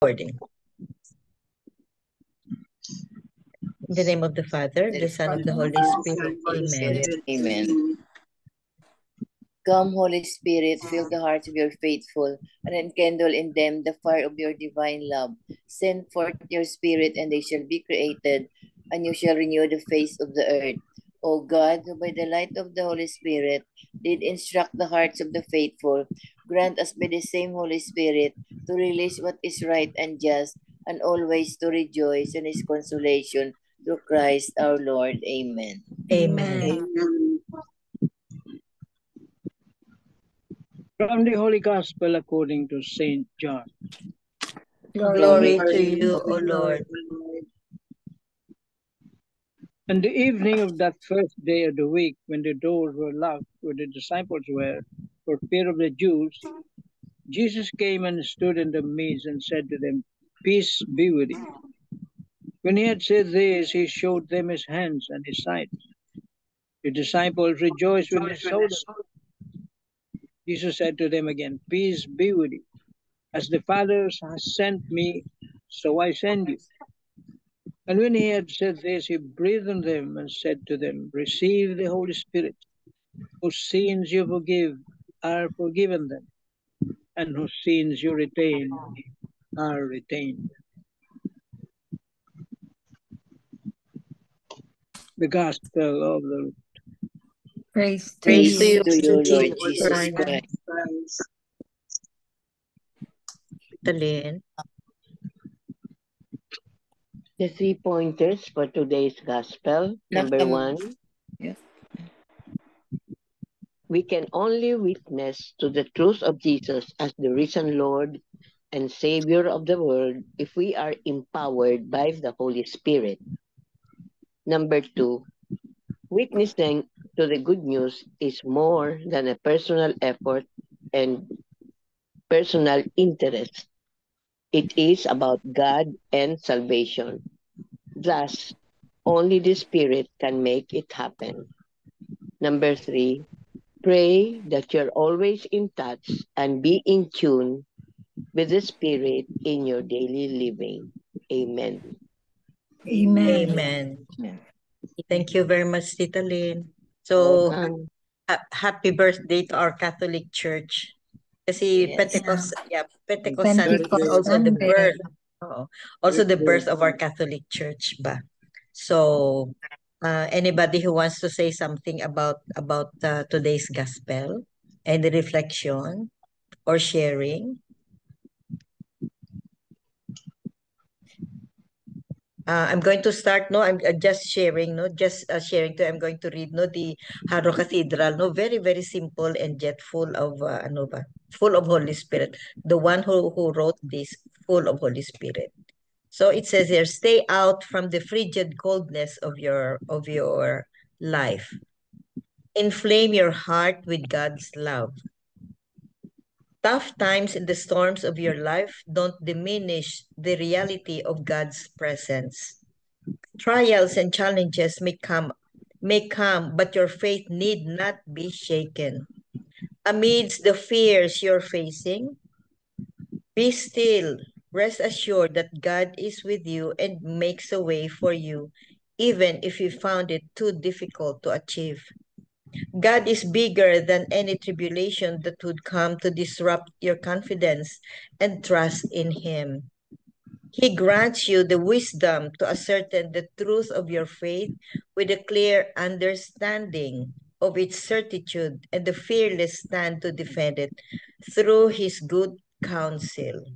Recording. In the name of the Father, the Son, of the Holy Spirit. Amen. Amen. Come, Holy Spirit, fill the hearts of your faithful, and enkindle in them the fire of your divine love. Send forth your Spirit, and they shall be created, and you shall renew the face of the earth. O God, who by the light of the Holy Spirit did instruct the hearts of the faithful, grant us by the same Holy Spirit to release what is right and just, and always to rejoice in his consolation through Christ our Lord. Amen. Amen. From the Holy Gospel according to Saint John. Glory to you, O Lord. On the evening of that first day of the week, when the doors were locked where the disciples were, for fear of the Jews, Jesus came and stood in the midst and said to them, "Peace be with you." When he had said this, he showed them his hands and his side. The disciples rejoiced when they saw them. Jesus said to them again, "Peace be with you. As the Father has sent me, so I send you." And when he had said this, he breathed on them and said to them, "Receive the Holy Spirit. Whose sins you forgive are forgiven them, and whose sins you retain are retained." The Gospel of the Lord. Praise to you, Lord Jesus Jesus Christ. Christ. Talin. The 3 pointers for today's gospel. Number 1, Yeah. we can only witness to the truth of Jesus as the risen Lord and Savior of the world if we are empowered by the Holy Spirit. Number 2, witnessing to the good news is more than a personal effort and personal interest. It is about God and salvation. Thus, only the Spirit can make it happen. Number 3, pray that you're always in touch and be in tune with the Spirit in your daily living. Amen. Amen. Thank you very much, Tita Lynn. So, Welcome. happy birthday to our Catholic Church. Kasi Yes. Pentecost, Pentecost Sunday is Pentecost also the Sunday. birth. Also the birth of our Catholic Church ba. So, anybody who wants to say something about today's gospel and the reflection or sharing? I'm going to start, no? I'm just sharing, no? Just sharing I'm going to read, no? The Haro Cathedral, no? Very, very simple and yet full of, full of Holy Spirit. The one who wrote this, full of Holy Spirit. So it says here, stay out from the frigid coldness of your life. Inflame your heart with God's love. Tough times in the storms of your life don't diminish the reality of God's presence. Trials and challenges may come, but your faith need not be shaken. Amidst the fears you're facing, be still. Rest assured that God is with you and makes a way for you, even if you found it too difficult to achieve. God is bigger than any tribulation that would come to disrupt your confidence and trust in Him. He grants you the wisdom to ascertain the truth of your faith with a clear understanding of its certitude and the fearless stand to defend it through His good counsel.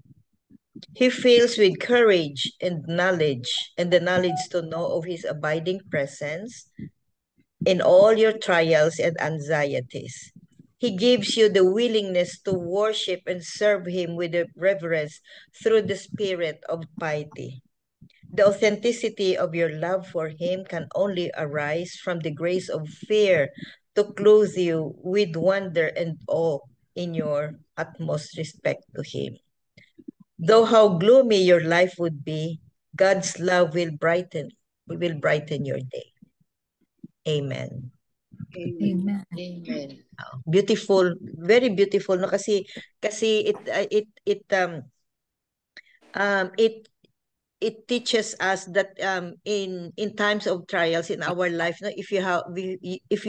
He fills with courage and knowledge, and the knowledge to know of His abiding presence in all your trials and anxieties. He gives you the willingness to worship and serve Him with reverence through the spirit of piety. The authenticity of your love for Him can only arise from the grace of fear to clothe you with wonder and awe in your utmost respect to Him. Though how gloomy your life would be, God's love will brighten your day. Amen. Amen. Amen. Beautiful, very beautiful, no? Kasi it teaches us that in times of trials in our life, no, if you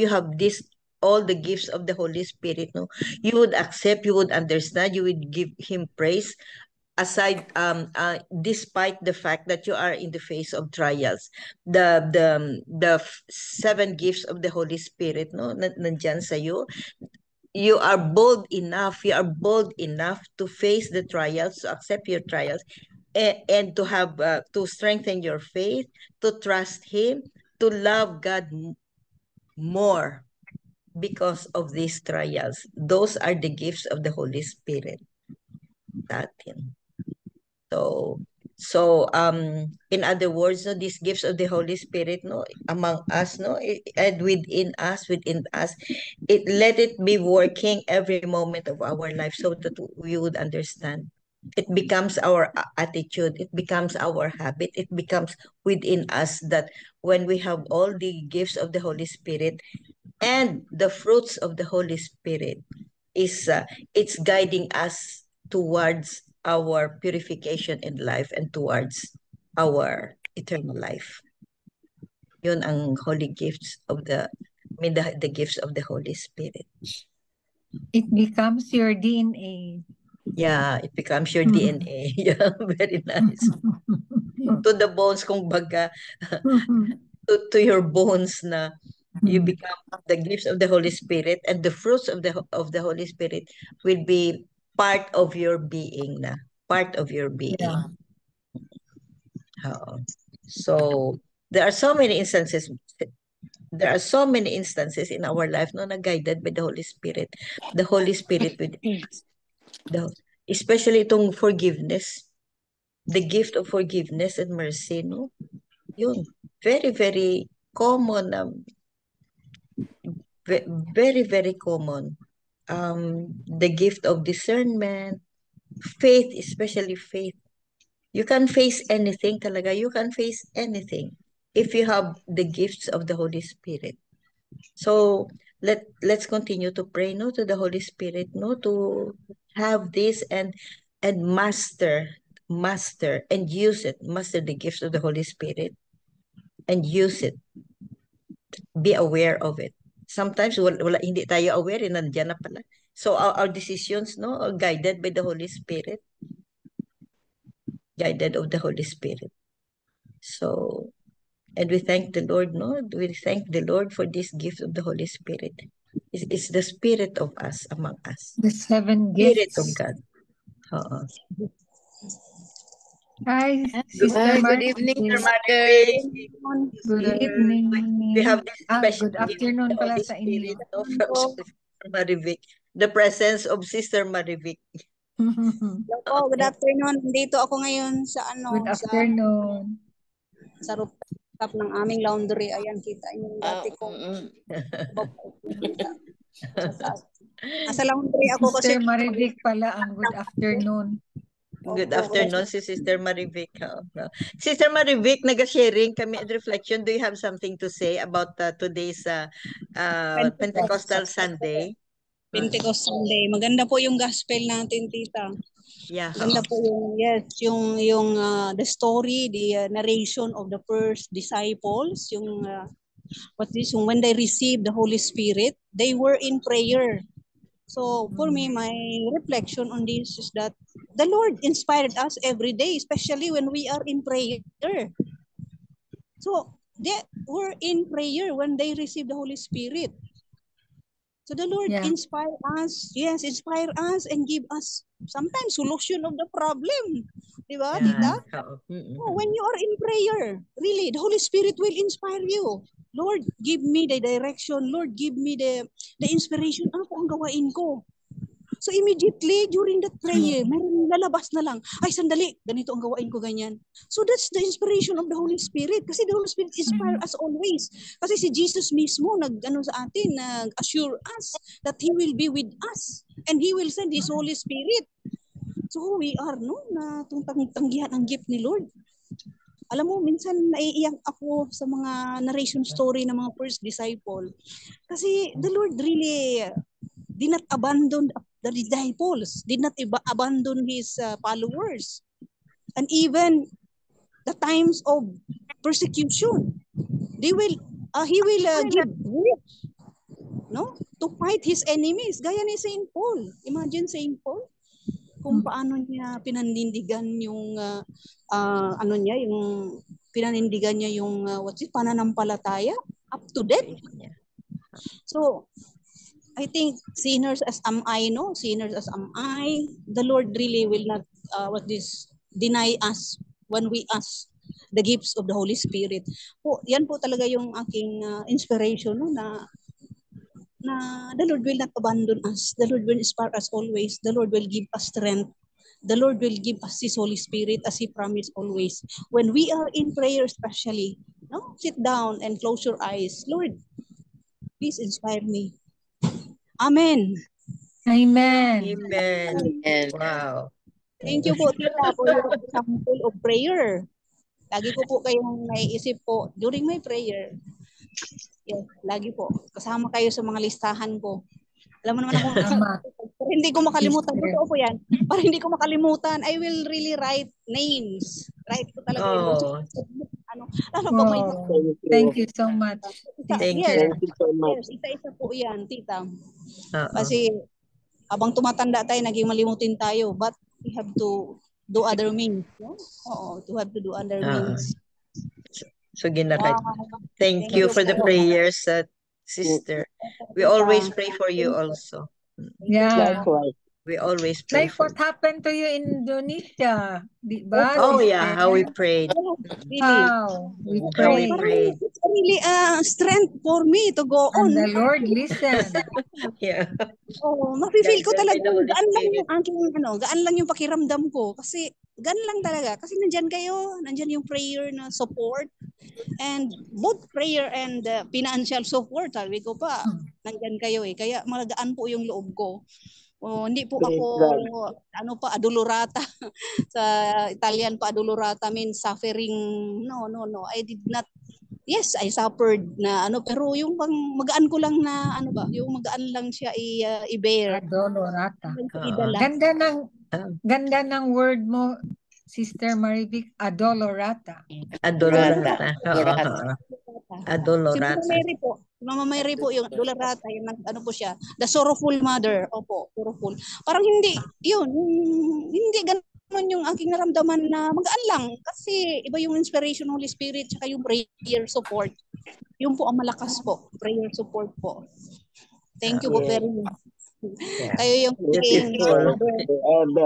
have this all the gifts of the Holy Spirit, no, you would accept, you would understand, you would give him praise aside despite the fact that you are in the face of trials. The 7 gifts of the Holy Spirit, no, nandyan sa you. You are bold enough to face the trials, to accept your trials, and to have to strengthen your faith, to trust him, to love God more because of these trials. Those are the gifts of the Holy Spirit. So in other words, no, these gifts of the Holy Spirit, no, among us, no, and within us, let it be working every moment of our life, so that we would understand. It becomes our attitude, it becomes our habit, it becomes within us, that when we have all the gifts of the Holy Spirit and the fruits of the Holy Spirit, it's guiding us towards our purification in life and towards our eternal life. Yun ang holy gifts of the gifts of the Holy Spirit. It becomes your DNA. Yeah, it becomes your DNA. Yeah, very nice. To the bones, kung baga, to your bones, na you become the gifts of the Holy Spirit, and the fruits of the Holy Spirit will be part of your being na. Part of your being. Yeah. So there are so many instances in our life, no, na guided by the Holy Spirit. The Holy Spirit with especially itong forgiveness, the gift of forgiveness and mercy, no? Yun, very, very common, very, very common. The gift of discernment, faith, especially faith. You can face anything talaga. You can face anything if you have the gifts of the Holy Spirit. So let's continue to pray, no, to the Holy Spirit, no, to have this and master and use it. Master the gifts of the Holy Spirit and use it. Be aware of it. Sometimes wala hindi tayo aware, nandiyan na pala. So our decisions, no, are guided by the Holy Spirit. Guided of the Holy Spirit. So, and we thank the Lord, no? We thank the Lord for this gift of the Holy Spirit. It's the Spirit of us, among us. The 7 Spirit gifts. of God. Hi, Sister Hi, good Marty. evening, Sister Sister. Good evening. We have this special Good gift of afternoon the pala Holy sa Spirit, inyo. no, from Sister Marivic. The presence of Sister Marivic. Hello, good afternoon. Nandito ako ngayon sa Good afternoon. sa rooftop ng aming laundry. Ayan, kita niyo yung dati kong nasa laundry ako kasi Sister Marivic pala ang good afternoon. Good afternoon, si Sister Marivic. Sister Marivic, nag-sharing kami at reflection. Do you have something to say about today's Pentecostal Sunday? Pentecost Sunday. Maganda po yung gospel natin, tita. Yeah. Maganda po yung the story, the narration of the first disciples, yung when they received the Holy Spirit, they were in prayer. So for me, my reflection on this is that the Lord inspired us every day, especially when we are in prayer. So they were in prayer when they received the Holy Spirit. So the Lord inspire us and give us sometimes solution of the problem. Diba, tita? Oh, when you are in prayer, really, the Holy Spirit will inspire you. Lord, give me the direction. Lord, give me the inspiration. Ano po ang gawain ko? So immediately during that prayer, meron lalabas na lang, ay sandali, ganito ang gawain ko, ganyan. So that's the inspiration of the Holy Spirit. Kasi the Holy Spirit inspire us always. Kasi si Jesus mismo nag-ano sa atin, nag-assure us that He will be with us. And He will send His Holy Spirit. So we are, no, na tanggihan ang gift ni Lord. Alam mo, minsan naiiyak ako sa mga narration story ng mga first disciple. Kasi the Lord really did not abandon the disciples, did not abandon His followers. and even the times of persecution. He will give grace, no, to fight his enemies. Gaya ni Saint Paul. Imagine Saint Paul kung paano niya pinanindigan yung pananampalataya up to death. So I think sinners as am I, the Lord really will not deny us when we ask the gifts of the Holy Spirit. Yan po talaga yung aking inspiration, no, na the Lord will not abandon us. The Lord will inspire us always. The Lord will give us strength. The Lord will give us His Holy Spirit as He promised always. When we are in prayer especially, no, sit down and close your eyes. Lord, please inspire me. Amen. Amen. Amen. And Wow. Thank you po, Tita, for your example of prayer. Lagi ko po kayong naiisip po during my prayer. Yes, lagi po. Kasama kayo sa mga listahan ko. Alam mo naman ako, para hindi ko makalimutan. Totoo po yan. Para hindi ko makalimutan, I will really write names. Write ko talaga yung Thank you so much. Thank yes, you so much. Yes, isa-isa po yan, Tita. Kasi habang tumatanda tayo, naging malimutin tayo. But we have to do other means. No? To have to do other means. So thank you for the prayers, sister. We always pray for you also. Yeah. We always pray like for what happened to you in Indonesia, di ba? Oh yeah, how we prayed. How we prayed. It's really a strength for me to go on. And the Lord listened. Yeah. Mafe-feel ko talaga gaan lang yung aking gaan lang yung pakiramdam ko kasi gaan lang talaga kasi nandiyan yung prayer na support and both prayer and financial support. Sabi ko pa, nandiyan kayo kaya magaan po yung loob ko. Hindi po ako adulorata. Sa Italian pa adulorata means suffering. No. I did not. Yes, I suffered na pero yung magaan ko lang na yung magaan lang siya i-bear. Adolorata. Ganda ng word mo, Sister Marivic, adolorata. Adolorata. Adolorata. Si Mama Mary po yung adolorata, yung po siya, the sorrowful mother. Opo, sorrowful. Parang hindi ganun yung aking naramdaman na magaan lang kasi iba yung inspiration ng Holy Spirit tsaka yung prayer support. Yung po ang malakas po, prayer support po. Thank you po very much. Kayo yung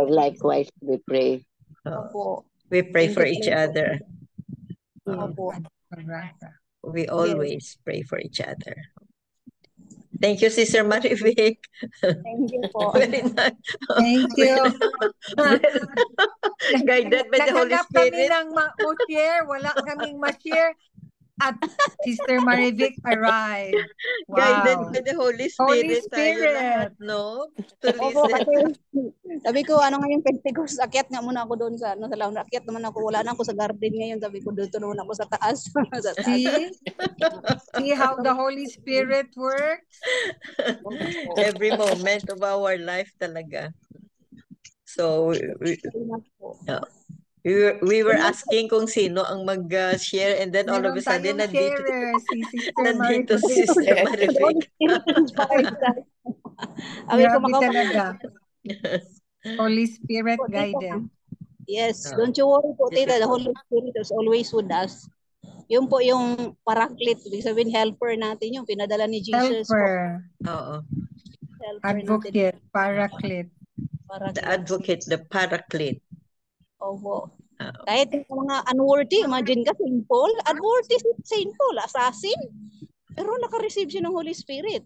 likewise we pray. Opo. We pray for each other. Opo. We always pray for each other. Thank you, Sister Marivic. Thank you po. Very nice. Thank you. Guided by the Holy Spirit. Naghanap kami ng ma-share. Wala kaming ma-share. At Sister Marivic arrived. Wow. Guided by the Holy Spirit. Holy Lahat, no? To listen. Sabi ko, ngayon Pentecost, akyat nga muna ako doon sa laon. Akyat naman ako, wala na ako sa garden ngayon. Sabi ko, dito naman ako sa taas. See how the Holy Spirit works? Every moment of our life talaga. So, we were asking kung sino ang mag-share and then all of a sudden nandito si Sister Marivic. Grabe talaga. Holy Spirit guided. Yes, don't you worry po, Tita. The Holy Spirit is always with us. Yun po yung paraclete, ibig sabihin helper natin yung pinadala ni Jesus. Helper. Oo. Advocate, paraclete. The advocate, the paraclete. Opo. Kahit yung mga unworthy, imagine ka, Saint Paul, unworthy Saint Paul, assassin. Pero naka-receive siya ng Holy Spirit.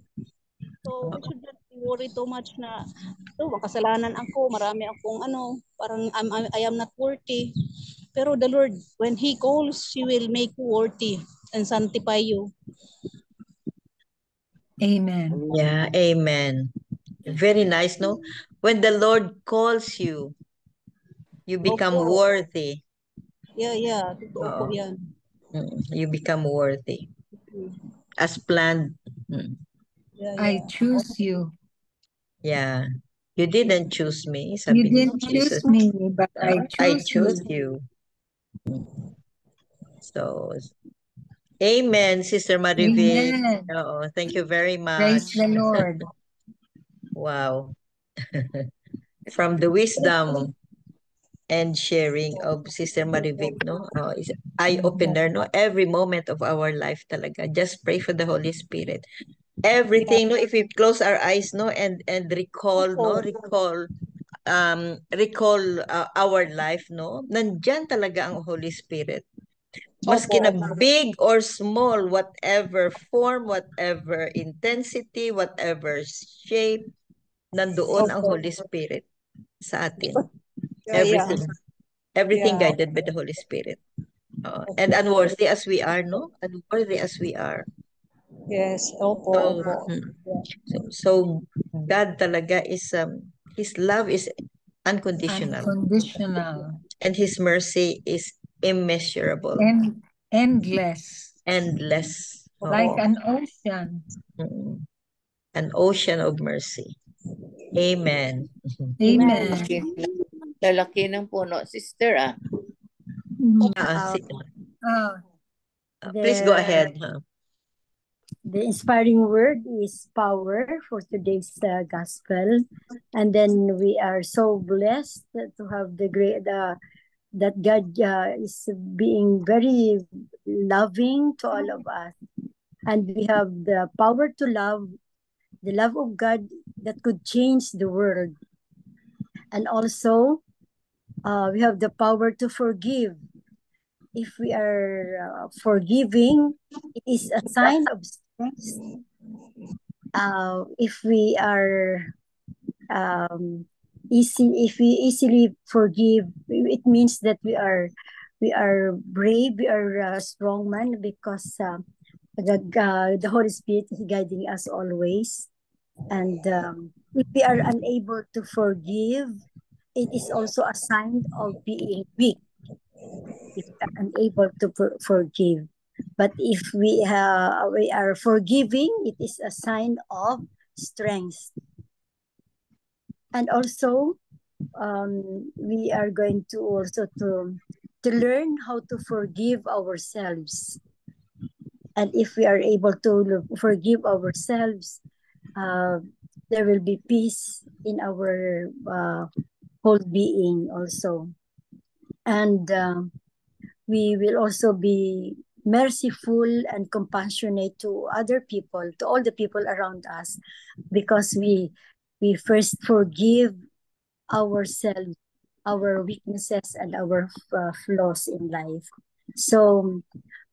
So, we should not worry too much na, makasalanan ako, marami akong parang I am not worthy. Pero the Lord, when He calls, He will make you worthy and sanctify you. Amen. Yeah, amen. Very nice, no? When the Lord calls you, you become worthy. Yeah. Totoo po yan. You become worthy. As planned. Yeah. I choose you. Yeah. You didn't choose me, You sabi ni didn't Jesus. choose me, but I I chose chose you. you. So, amen, Sister Marivic. Amen. Thank you very Praise much. the Lord. Wow. From the wisdom and sharing of Sister Marivic, no? Is eye-opener, no? Every moment of our life talaga. Just pray for the Holy Spirit. Everything, no? If we close our eyes, no? And recall, no? Recall our life, no? Nandyan talaga ang Holy Spirit. Maski na big or small, whatever form, whatever intensity, whatever shape, nandoon ang Holy Spirit sa atin. Everything. Everything guided by the Holy Spirit. And unworthy as we are, no? Unworthy as we are. Yes, So, so God talaga is, His love is unconditional. Unconditional. And His mercy is immeasurable. And endless. Endless. Like an ocean. An ocean of mercy. Amen. Amen. Lalaki ng puno, sister, Please go ahead. The inspiring word is power for today's gospel, and then we are so blessed to have the great that God is being very loving to all of us, and we have the power to love, the love of God that could change the world, and also we have the power to forgive. If we are forgiving, it is a sign of strength. If we are if we easily forgive, it means that we are brave, we are a strong man, because the Holy Spirit is guiding us always. And if we are unable to forgive, it is also a sign of being weak. If we are unable to forgive, but if we are forgiving, it is a sign of strength. And also, we are going to also to learn how to forgive ourselves. And if we are able to forgive ourselves, there will be peace in our whole being also. And we will also be merciful and compassionate to other people, to all the people around us, because we first forgive ourselves, our weaknesses, and our flaws in life. So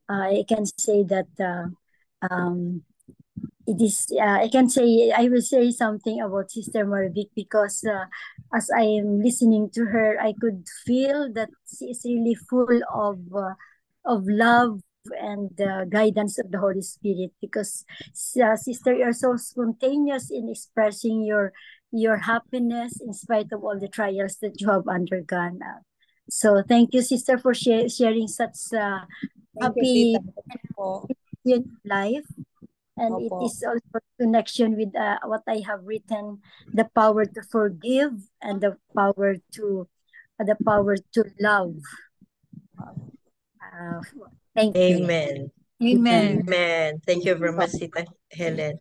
I can say that it is. I will say something about Sister Marivic, because as I am listening to her, I could feel that she is really full of love and guidance of the Holy Spirit, because sister, you're so spontaneous in expressing your happiness in spite of all the trials that you have undergone. So thank you, sister, for sharing such happy life. And it is also connection with what I have written: the power to forgive and the power to love. Thank you. Amen. Amen. Amen. Thank you very much, Tita Helen.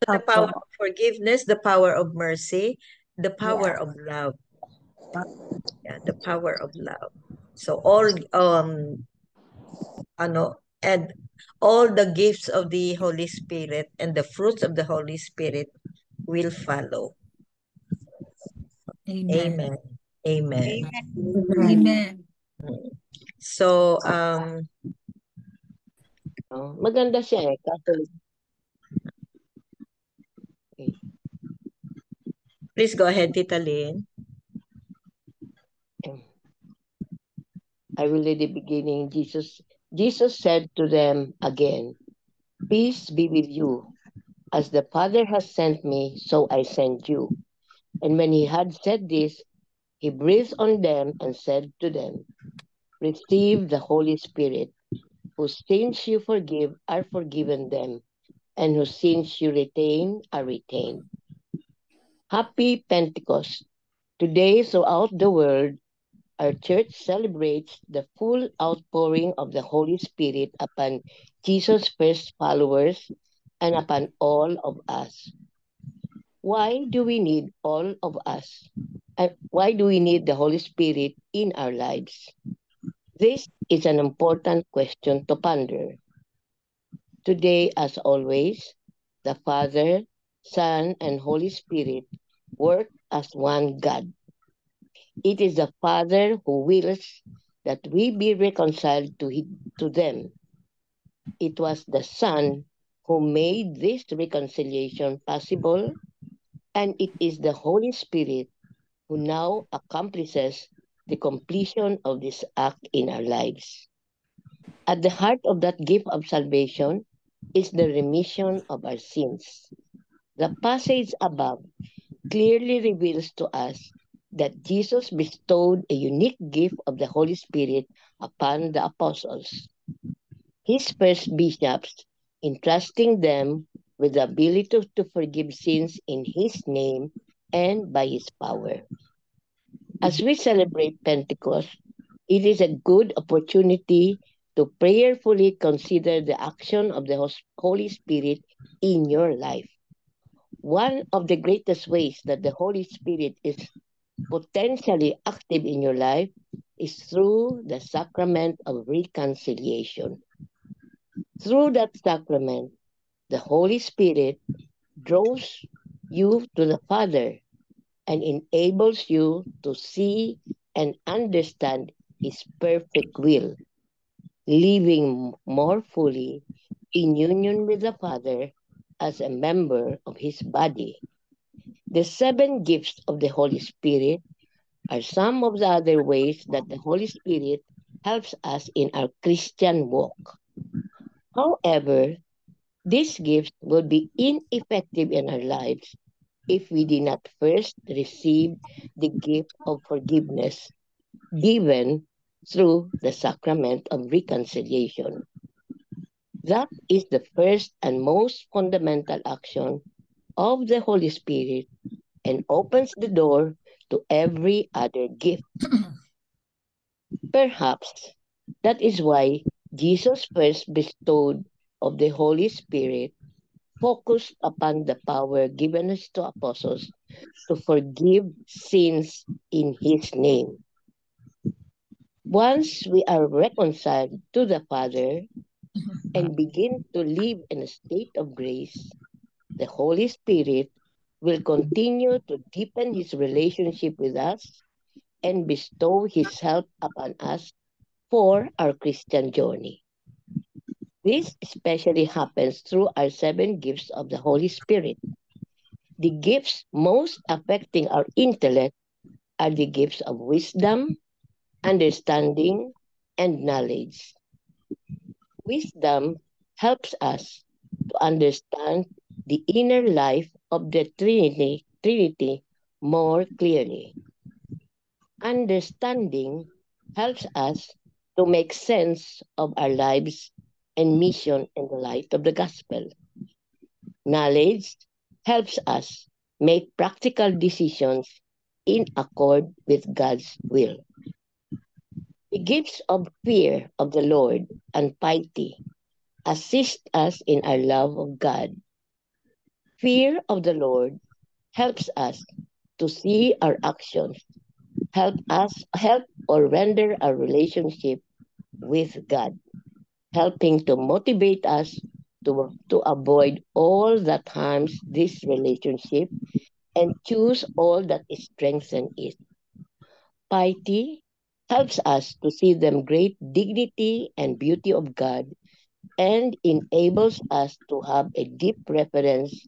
So the power of forgiveness, the power of mercy, the power of love. Yeah, the power of love. So all and all the gifts of the Holy Spirit and the fruits of the Holy Spirit will follow. Amen. Amen. Amen. So maganda siya Catholic. Okay. Please go ahead, Tita Lynn. I will read the beginning. Jesus said to them again, "Peace be with you. As the Father has sent me, so I send you." And when he had said this, he breathed on them and said to them, "Receive the Holy Spirit. Whose sins you forgive are forgiven them, and whose sins you retain are retained." Happy Pentecost. Today, throughout the world, our church celebrates the full outpouring of the Holy Spirit upon Jesus' first followers and upon all of us. Why do we need all of us? Why do we need the Holy Spirit in our lives? This is an important question to ponder. Today, as always, the Father, Son, and Holy Spirit work as one God. It is the Father who wills that we be reconciled to them. It was the Son who made this reconciliation possible, and it is the Holy Spirit who now accomplishes the completion of this act in our lives. At the heart of that gift of salvation is the remission of our sins. The passage above clearly reveals to us that Jesus bestowed a unique gift of the Holy Spirit upon the apostles, his first bishops, entrusting them with the ability to forgive sins in his name and by his power. As we celebrate Pentecost, it is a good opportunity to prayerfully consider the action of the Holy Spirit in your life. One of the greatest ways that the Holy Spirit is potentially active in your life is through the sacrament of reconciliation. Through that sacrament, the Holy Spirit draws you to the Father and enables you to see and understand His perfect will, living more fully in union with the Father as a member of His body. The 7 gifts of the Holy Spirit are some of the other ways that the Holy Spirit helps us in our Christian walk. However, these gifts will be ineffective in our lives if we did not first receive the gift of forgiveness given through the sacrament of reconciliation. That is the first and most fundamental action of the Holy Spirit and opens the door to every other gift. Perhaps that is why Jesus first bestowed of the Holy Spirit focused upon the power given us to apostles to forgive sins in his name. Once we are reconciled to the Father and begin to live in a state of grace, the Holy Spirit will continue to deepen his relationship with us and bestow his help upon us for our Christian journey. This especially happens through our 7 gifts of the Holy Spirit. The gifts most affecting our intellect are the gifts of wisdom, understanding, and knowledge. Wisdom helps us to understand the inner life of the Trinity more clearly. Understanding helps us to make sense of our lives and mission in the light of the gospel. Knowledge helps us make practical decisions in accord with God's will. The gifts of fear of the Lord and piety assist us in our love of God. Fear of the Lord helps us to see our actions, help or render our relationship with God, helping to motivate us to avoid all that harms this relationship and choose all that strengthens it. Piety helps us to see the great dignity and beauty of God and enables us to have a deep reverence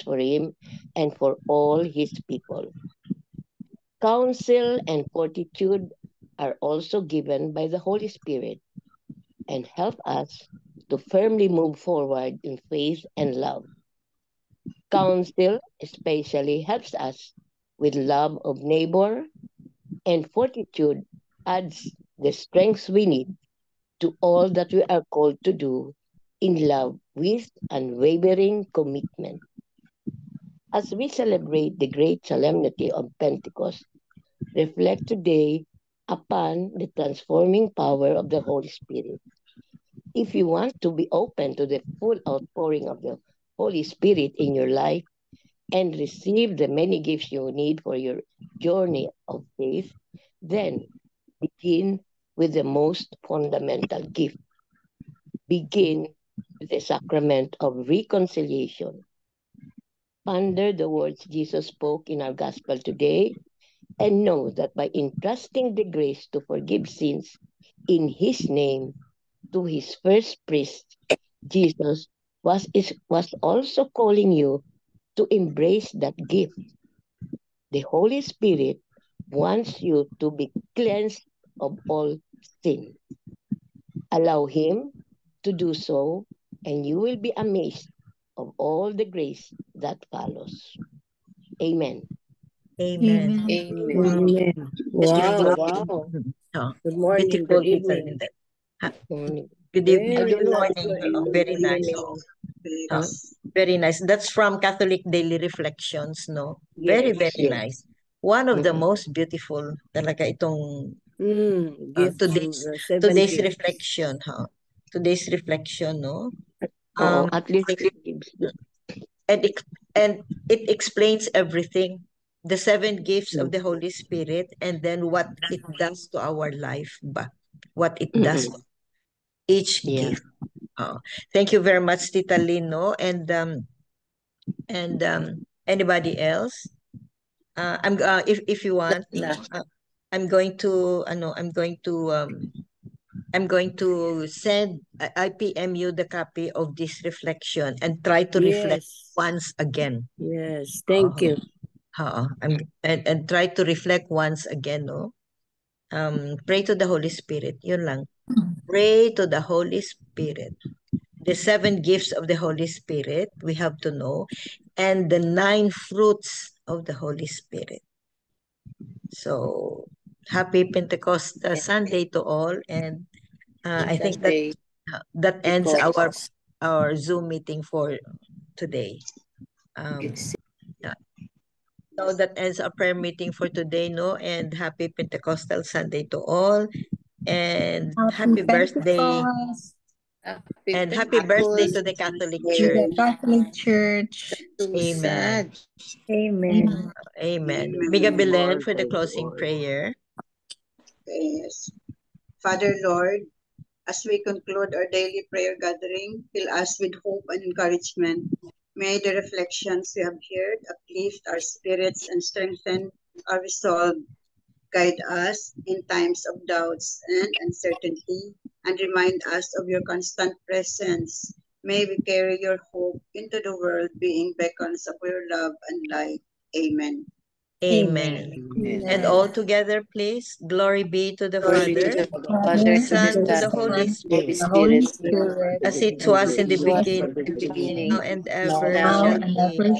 for Him and for all His people. Counsel and fortitude are also given by the Holy Spirit and help us to firmly move forward in faith and love. Counsel especially helps us with love of neighbor, and fortitude adds the strength we need to all that we are called to do in love with unwavering commitment. As we celebrate the great solemnity of Pentecost, reflect today upon the transforming power of the Holy Spirit. If you want to be open to the full outpouring of the Holy Spirit in your life and receive the many gifts you need for your journey of faith, then begin with the most fundamental gift. Begin with the sacrament of reconciliation. Ponder the words Jesus spoke in our gospel today and know that by entrusting the grace to forgive sins in His name to His first priest, Jesus was also calling you to embrace that gift. The Holy Spirit wants you to be cleansed of all sin. Allow Him to do so, and you will be amazed of all the grace that follows. Amen. Amen. Amen. Amen. Wow. Wow. Oh, Good morning, beautiful, good evening. Good, Very good nice. morning. Very nice. Huh? Very nice. That's from Catholic Daily Reflections, no? Very, Yes, very yes. nice. One of the Mm-mm. most beautiful talaga itong Gift today's reflection, huh? Today's reflection, no? Oo, at least it gives and it explains everything, the 7 gifts of the Holy Spirit, and then what it does to our life, what it does to each gift. Thank you very much, Tita Lino, and anybody else? I'm if you want, no, I'm going to I'm going to send IPM you the copy of this reflection and try to reflect once again. Yes, thank you. And try to reflect once again, no? Pray to the Holy Spirit. Yun lang. Pray to the Holy Spirit. The 7 gifts of the Holy Spirit, we have to know, and the 9 fruits of the Holy Spirit. So, happy Pentecost Sunday to all, and I think that ends our Zoom meeting for today. So that ends our prayer meeting for today, no? And happy Pentecostal Sunday to all, and happy birthday. And happy birthday to the Catholic Church. The Catholic Church. Amen. Amen. Amen. Miga Belen for the closing prayer. Yes. Father Lord, as we conclude our daily prayer gathering, fill us with hope and encouragement. May the reflections we have heard uplift our spirits and strengthen our resolve. Guide us in times of doubts and uncertainty, and remind us of your constant presence. May we carry your hope into the world, being beacons of your love and light. Amen. Amen. And all together, please. Glory be to the Father, to the Son, to the Holy Spirit, as it was in the beginning, now and ever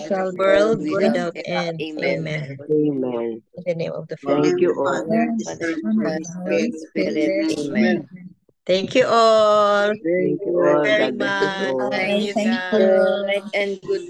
shall be, world without end. Amen. Amen. In the name of the Thank you all. Father, the Son, and the Holy Spirit. Amen. Thank you all. Thank you all. Very God bless us much. all. Thank you, Good guys. night and good